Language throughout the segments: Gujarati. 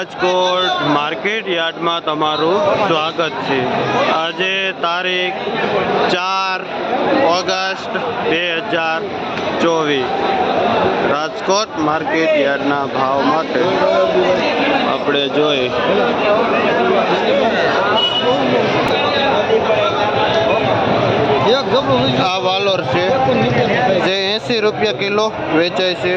રાજકોટ માર્કેટ યાર્ડમાં તમારું સ્વાગત છે। આજે તારીખ 4 ઓગસ્ટ 2024 રાજકોટ માર્કેટ યાર્ડના ભાવ માટે આપણે જોઈએ। આ વાલોર છે જે 80 રૂપિયા કિલો વેચાય છે।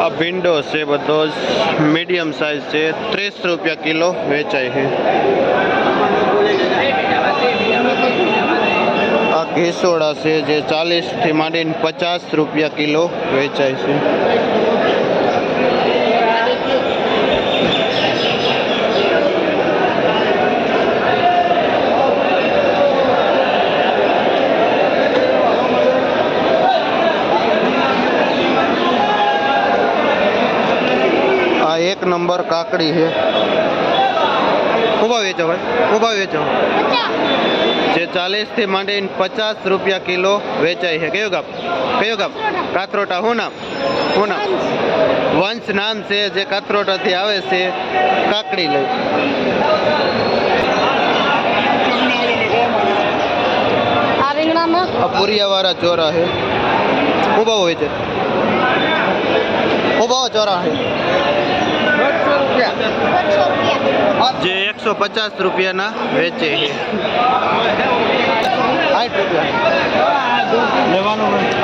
આ ભીંડો છે બધો જ મીડિયમ સાઇઝ છે, 30 રૂપિયા કિલો વેચાય છે। આ ઘેસોડા છે જે 40 થી માંડીને 50 રૂપિયા કિલો વેચાય છે। एक नंबर काकड़ी है। उभा वेचो भाई, उभा वेचो जे 40 थी मांडी 50 रुपया किलो वेचाई है। कयो गाम काथरोटा हूँ नाम वंश नाम से जे काथरोटा थी आवे से काकड़ी लई। पुरिया वाला चोरा है। उभा वेचे उभा चोरा है जे 150 रुपया ना वेचे है। 60 रुपया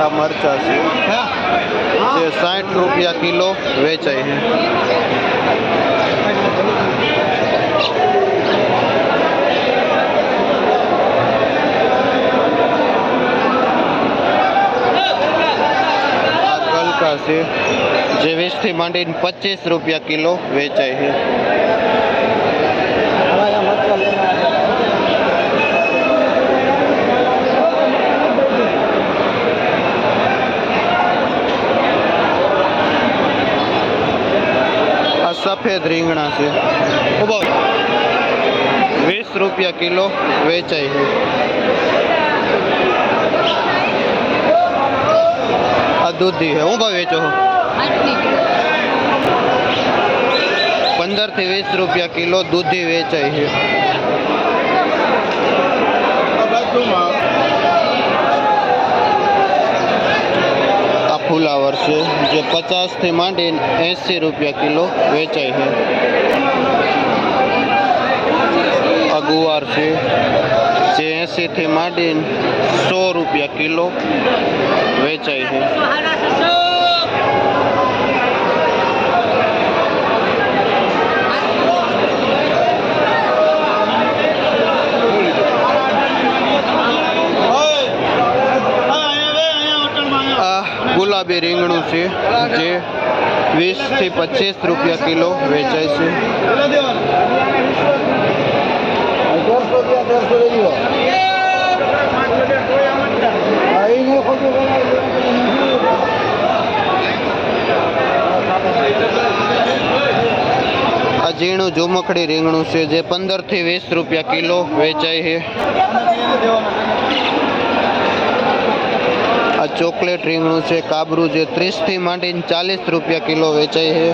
आ मरचा से जे 60 रुपया किलो वेचाय है। गलका से जे 20 थी मांडी 25 रुपया किलो वेचाय है। सफेद રીંગણા છે 20 रुपया किलो वेचाय है। आ दूधी है। હું ભાવ વેચો 15 થી 20 रुपया किलो दूधी वेचाय है। फुलावर से जो 50 थी मांडी 80 रुपया किलो वेचाय है। अगुवार से जे 80 थी मांडी 100 रुपया किलो वेचाय है। गुलाबी રીંગણું છે જે 20 થી 25 રૂપિયા કિલો વેચાય છે। આ ઝીણું ઝુમકડી રીંગણું છે જે 15 થી 20 રૂપિયા કિલો વેચાય છે। आ चॉकलेट રીંગણું છે કાબरू જે 30 થી માંડીને 40 રૂપિયા કિલો વેચાય છે।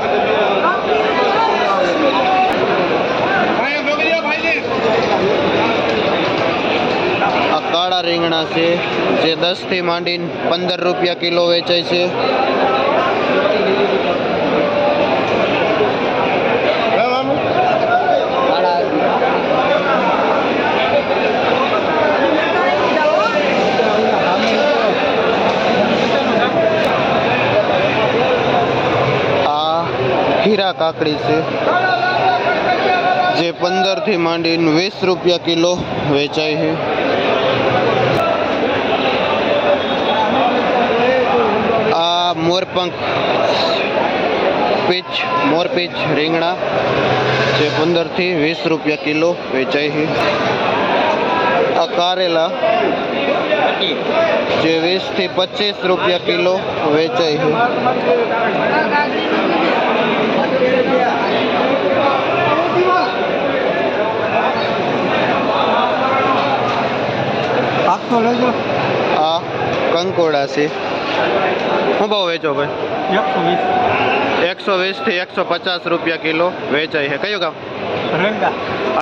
આ કાળા રીંગણા છે જે 10 થી માંડીને 15 રૂપિયા કિલો વેચાય છે। खीरा काकड़ी से जे 15 थी मांडी 20 रुपया किलो वेचाय है। आ मोरपंख पीच मोरपीच રીંગણા જે 15 થી 20 રૂપિયા કિલો વેચાય છે. આ કારેલા જે 20 થી 25 રૂપિયા કિલો વેચાય છે. આ કંકોડા છે. શું ભાવ વેચો ભાઈ? 120 થી 150 રૂપિયા કિલો વેચાય છે. કયું ગામ?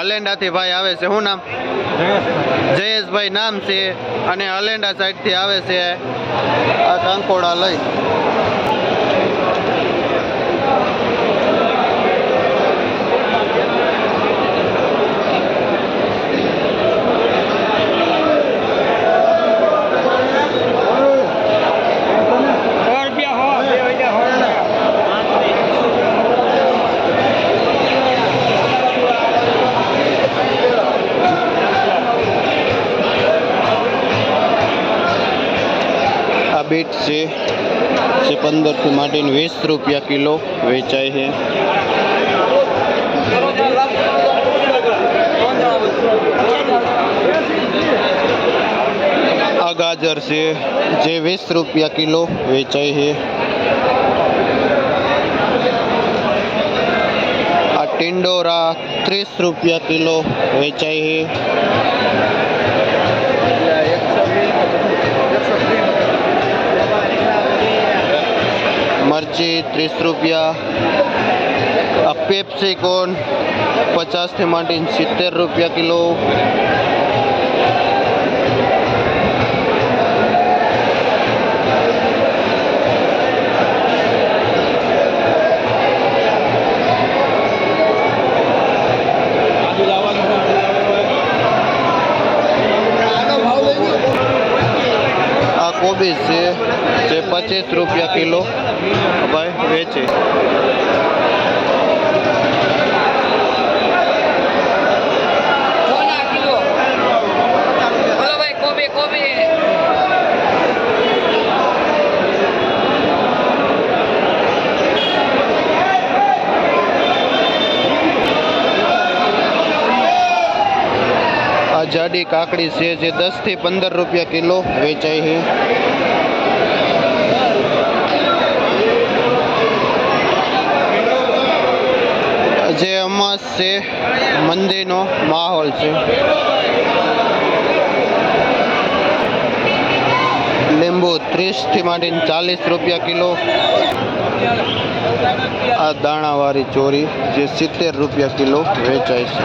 અલેન્ડાથી ભાઈ આવે છે. શું નામ? જયેશભાઈ નામ છે અને અલેન્ડા સાઈડથી આવે છે આ કંકોડા લઈ. બીટ છે જે 15 થી માંડીને 20 રૂપિયા કિલો વેચાય છે. આ ગાજર છે જે 20 રૂપિયા કિલો વેચાય છે. આ ટિંડોરા 30 રૂપિયા કિલો વેચાય છે. મરચી 30 રૂપિયા. આ પેપ્સિકોન 50 થી માંડીને 70 રૂપિયા કિલો. આ કોબીજ છે જે 25 રૂપિયા કિલો ભાઈ વેચે. આ જાડી કાકડી છે જે 10 થી 15 રૂપિયા કિલો વેચાય છે. જે અમાસ છે મંદિરનો માહોલ છે. લીંબુ 30 થી માંડીને 40 રૂપિયા કિલો. આ દાણાવાળી ચોરી જે 70 રૂપિયા કિલો વેચાય છે.